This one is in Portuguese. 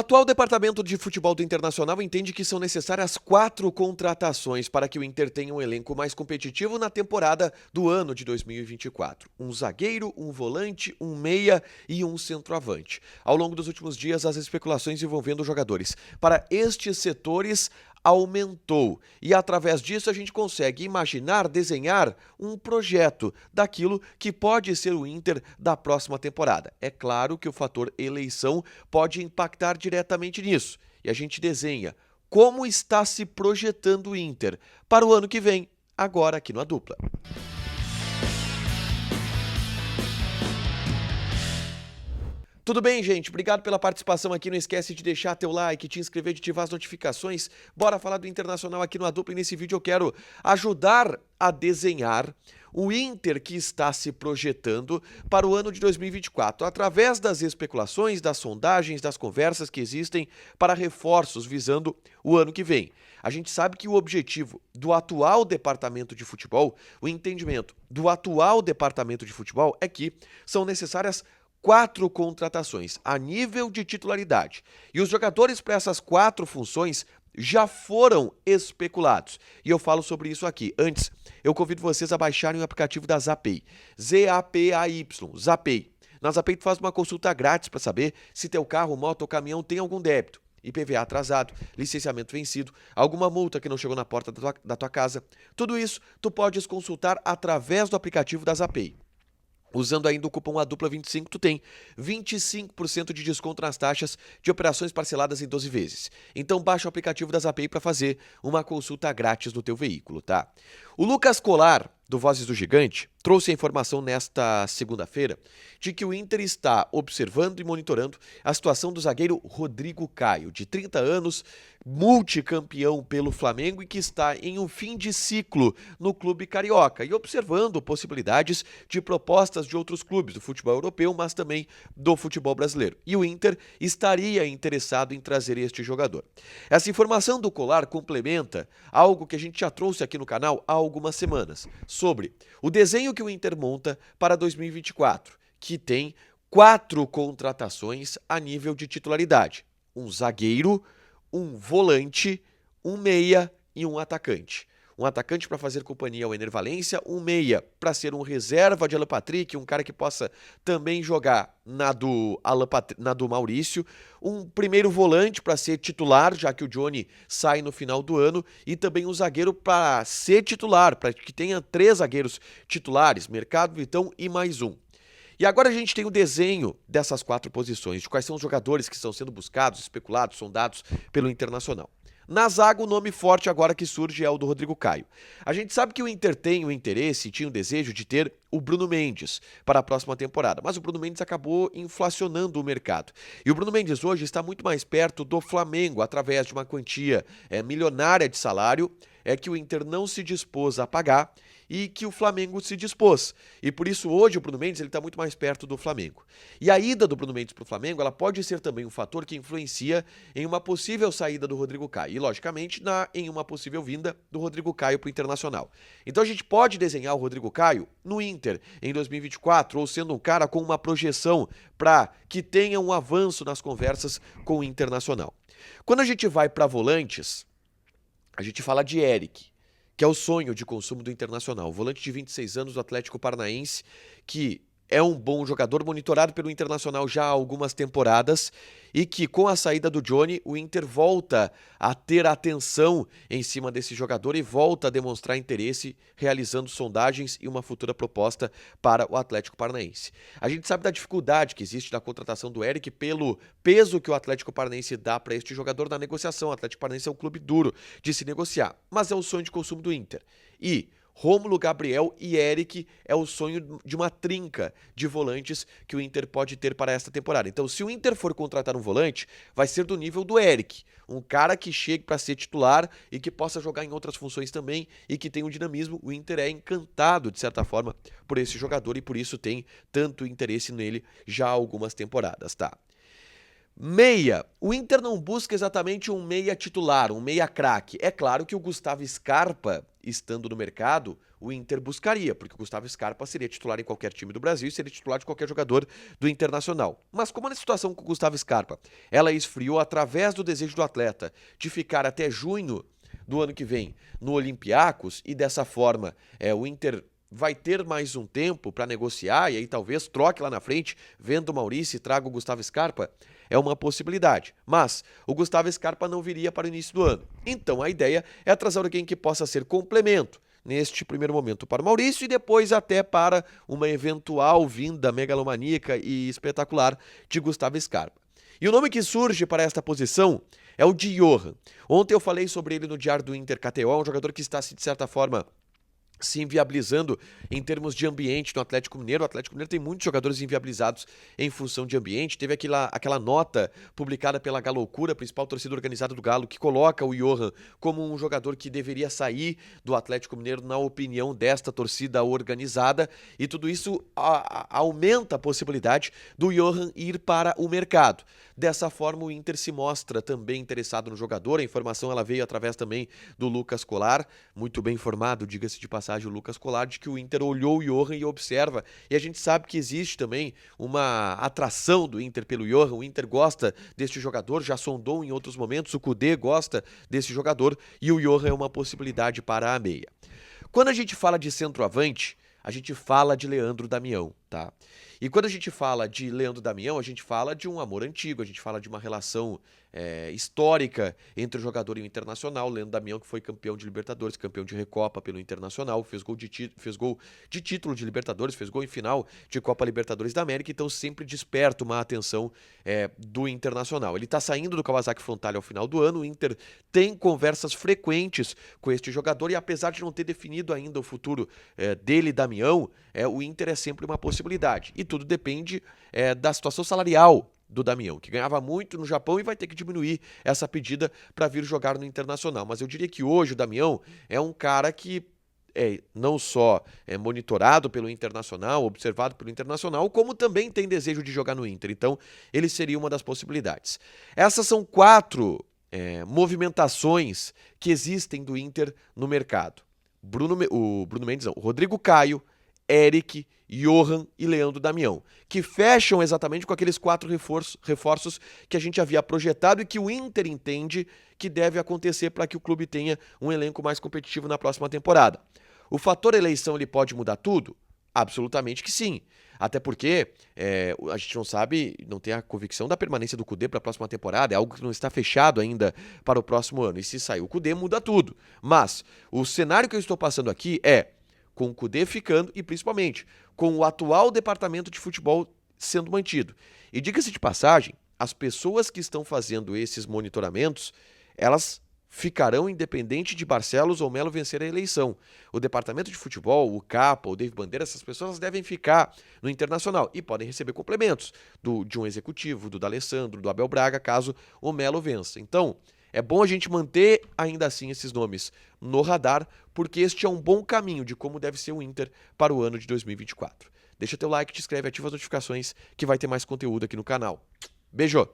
O atual departamento de futebol do Internacional entende que são necessárias 4 contratações para que o Inter tenha um elenco mais competitivo na temporada do ano de 2024. Um zagueiro, um volante, um meia e um centroavante. Ao longo dos últimos dias, as especulações envolvendo jogadores para estes setores aumentou. E através disso a gente consegue imaginar, desenhar um projeto daquilo que pode ser o Inter da próxima temporada. É claro que o fator eleição pode impactar diretamente nisso. E a gente desenha como está se projetando o Inter para o ano que vem, agora aqui no A Dupla. Tudo bem, gente? Obrigado pela participação aqui. Não esquece de deixar teu like, te inscrever, de ativar as notificações. Bora falar do Internacional aqui no A Dupla. E nesse vídeo eu quero ajudar a desenhar o Inter que está se projetando para o ano de 2024, através das especulações, das sondagens, das conversas que existem para reforços visando o ano que vem. A gente sabe que o objetivo do atual departamento de futebol, o entendimento do atual departamento de futebol é que são necessárias 4 contratações a nível de titularidade. E os jogadores para essas 4 funções já foram especulados. E eu falo sobre isso aqui. Antes, eu convido vocês a baixarem o aplicativo da Zapay. Z-A-P-A-Y, Zapay. Na Zapay tu faz uma consulta grátis para saber se teu carro, moto ou caminhão tem algum débito. IPVA atrasado, licenciamento vencido, alguma multa que não chegou na porta da tua casa. Tudo isso tu podes consultar através do aplicativo da Zapay. Usando ainda o cupom ADUPLA25, tu tem 25% de desconto nas taxas de operações parceladas em 12 vezes. Então baixa o aplicativo da Zapay para fazer uma consulta grátis no teu veículo, tá? O Lucas Colar, do Vozes do Gigante, trouxe a informação nesta segunda-feira de que o Inter está observando e monitorando a situação do zagueiro Rodrigo Caio, de 30 anos, multicampeão pelo Flamengo e que está em um fim de ciclo no clube carioca e observando possibilidades de propostas de outros clubes do futebol europeu, mas também do futebol brasileiro. E o Inter estaria interessado em trazer este jogador. Essa informação do Colar complementa algo que a gente já trouxe aqui no canal há algumas semanas, sobre o desenho que o Inter monta para 2024, que tem 4 contratações a nível de titularidade. Um zagueiro, um volante, um meia e um atacante. Um atacante para fazer companhia ao Ener Valencia, um meia para ser um reserva de Alan Patrick, um cara que possa também jogar na do Maurício, um primeiro volante para ser titular, já que o Johnny sai no final do ano, e também um zagueiro para ser titular, para que tenha 3 zagueiros titulares, Mercado, Vitão e mais um. E agora a gente tem o desenho dessas 4 posições, de quais são os jogadores que estão sendo buscados, especulados, sondados pelo Internacional. Na zaga, o nome forte agora que surge é o do Rodrigo Caio. A gente sabe que o Inter tem o interesse e tinha o desejo de ter o Bruno Mendes para a próxima temporada, mas o Bruno Mendes acabou inflacionando o mercado. E o Bruno Mendes hoje está muito mais perto do Flamengo, através de uma quantia milionária de salário, que o Inter não se dispôs a pagar e que o Flamengo se dispôs. E por isso hoje o Bruno Mendes está muito mais perto do Flamengo. E a ida do Bruno Mendes para o Flamengo ela pode ser também um fator que influencia em uma possível saída do Rodrigo Caio. E logicamente em uma possível vinda do Rodrigo Caio para o Internacional. Então a gente pode desenhar o Rodrigo Caio no Inter em 2024 ou sendo um cara com uma projeção para que tenha um avanço nas conversas com o Internacional. Quando a gente vai para volantes, a gente fala de Eric, que é o sonho de consumo do Internacional. O volante de 26 anos do Atlético Paranaense, que é um bom jogador, monitorado pelo Internacional já há algumas temporadas e que com a saída do Johnny, o Inter volta a ter atenção em cima desse jogador e volta a demonstrar interesse realizando sondagens e uma futura proposta para o Atlético Paranaense. A gente sabe da dificuldade que existe na contratação do Eric pelo peso que o Atlético Paranaense dá para este jogador na negociação. O Atlético Paranaense é um clube duro de se negociar, mas é o sonho de consumo do Inter. E Rômulo, Gabriel e Eric é o sonho de uma trinca de volantes que o Inter pode ter para esta temporada. Então, se o Inter for contratar um volante, vai ser do nível do Eric. Um cara que chegue para ser titular e que possa jogar em outras funções também e que tem um dinamismo. O Inter é encantado, de certa forma, por esse jogador e por isso tem tanto interesse nele já há algumas temporadas, tá? Meia. O Inter não busca exatamente um meia titular, um meia craque. É claro que o Gustavo Scarpa, estando no mercado, o Inter buscaria, porque o Gustavo Scarpa seria titular em qualquer time do Brasil e seria titular de qualquer jogador do Internacional. Mas como a situação com o Gustavo Scarpa, ela esfriou através do desejo do atleta de ficar até junho do ano que vem no Olympiacos e dessa forma o Inter vai ter mais um tempo para negociar e aí talvez troque lá na frente, venda o Maurício e traga o Gustavo Scarpa, é uma possibilidade. Mas o Gustavo Scarpa não viria para o início do ano. Então a ideia é trazer alguém que possa ser complemento neste primeiro momento para o Maurício e depois até para uma eventual vinda megalomaníaca e espetacular de Gustavo Scarpa. E o nome que surge para esta posição é o de Johan. Ontem eu falei sobre ele no Diário do Inter KTO, um jogador que está, de certa forma, se inviabilizando em termos de ambiente no Atlético Mineiro. O Atlético Mineiro tem muitos jogadores inviabilizados em função de ambiente. Teve aquela nota publicada pela Galoucura, principal torcida organizada do Galo, que coloca o Johan como um jogador que deveria sair do Atlético Mineiro na opinião desta torcida organizada, e tudo isso aumenta a possibilidade do Johan ir para o mercado. Dessa forma, o Inter se mostra também interessado no jogador. A informação ela veio através também do Lucas Colar, muito bem informado, diga-se de passagem, o Lucas Colar, de que o Inter olhou o Johan e observa, e a gente sabe que existe também uma atração do Inter pelo Johan. O Inter gosta deste jogador, já sondou em outros momentos, o Kudê gosta desse jogador, e o Johan é uma possibilidade para a meia. Quando a gente fala de centroavante, a gente fala de Leandro Damião, tá? E quando a gente fala de Leandro Damião, a gente fala de um amor antigo, a gente fala de uma relação histórica entre o jogador e o Internacional. Leandro Damião, que foi campeão de Libertadores, campeão de Recopa pelo Internacional, fez gol de título de Libertadores, fez gol em final de Copa Libertadores da América, então sempre desperta uma atenção do Internacional. Ele está saindo do Kawasaki Frontale ao final do ano, o Inter tem conversas frequentes com este jogador, e apesar de não ter definido ainda o futuro dele, Damião, o Inter é sempre uma possibilidade. E tudo depende da situação salarial do Damião, que ganhava muito no Japão e vai ter que diminuir essa pedida para vir jogar no Internacional. Mas eu diria que hoje o Damião é um cara que não só monitorado pelo Internacional, observado pelo Internacional, como também tem desejo de jogar no Inter. Então, ele seria uma das possibilidades. Essas são 4 movimentações que existem do Inter no mercado. O Rodrigo Caio, Eric, Johan e Leandro Damião, que fecham exatamente com aqueles 4 reforços que a gente havia projetado e que o Inter entende que deve acontecer para que o clube tenha um elenco mais competitivo na próxima temporada. O fator eleição ele pode mudar tudo? Absolutamente que sim. Até porque a gente não sabe, não tem a convicção da permanência do Kudê para a próxima temporada, é algo que não está fechado ainda para o próximo ano. E se sair o Kudê, muda tudo. Mas o cenário que eu estou passando aqui com o Kudê ficando e, principalmente, com o atual departamento de futebol sendo mantido. E diga-se de passagem, as pessoas que estão fazendo esses monitoramentos, elas ficarão independente de Barcelos ou Melo vencer a eleição. O departamento de futebol, o Capa, o David Bandeira, essas pessoas devem ficar no Internacional e podem receber complementos de um executivo, do D'Alessandro, do Abel Braga, caso o Melo vença. Então, é bom a gente manter ainda assim esses nomes no radar, porque este é um bom caminho de como deve ser o Inter para o ano de 2024. Deixa teu like, te inscreve, ativa as notificações que vai ter mais conteúdo aqui no canal. Beijo!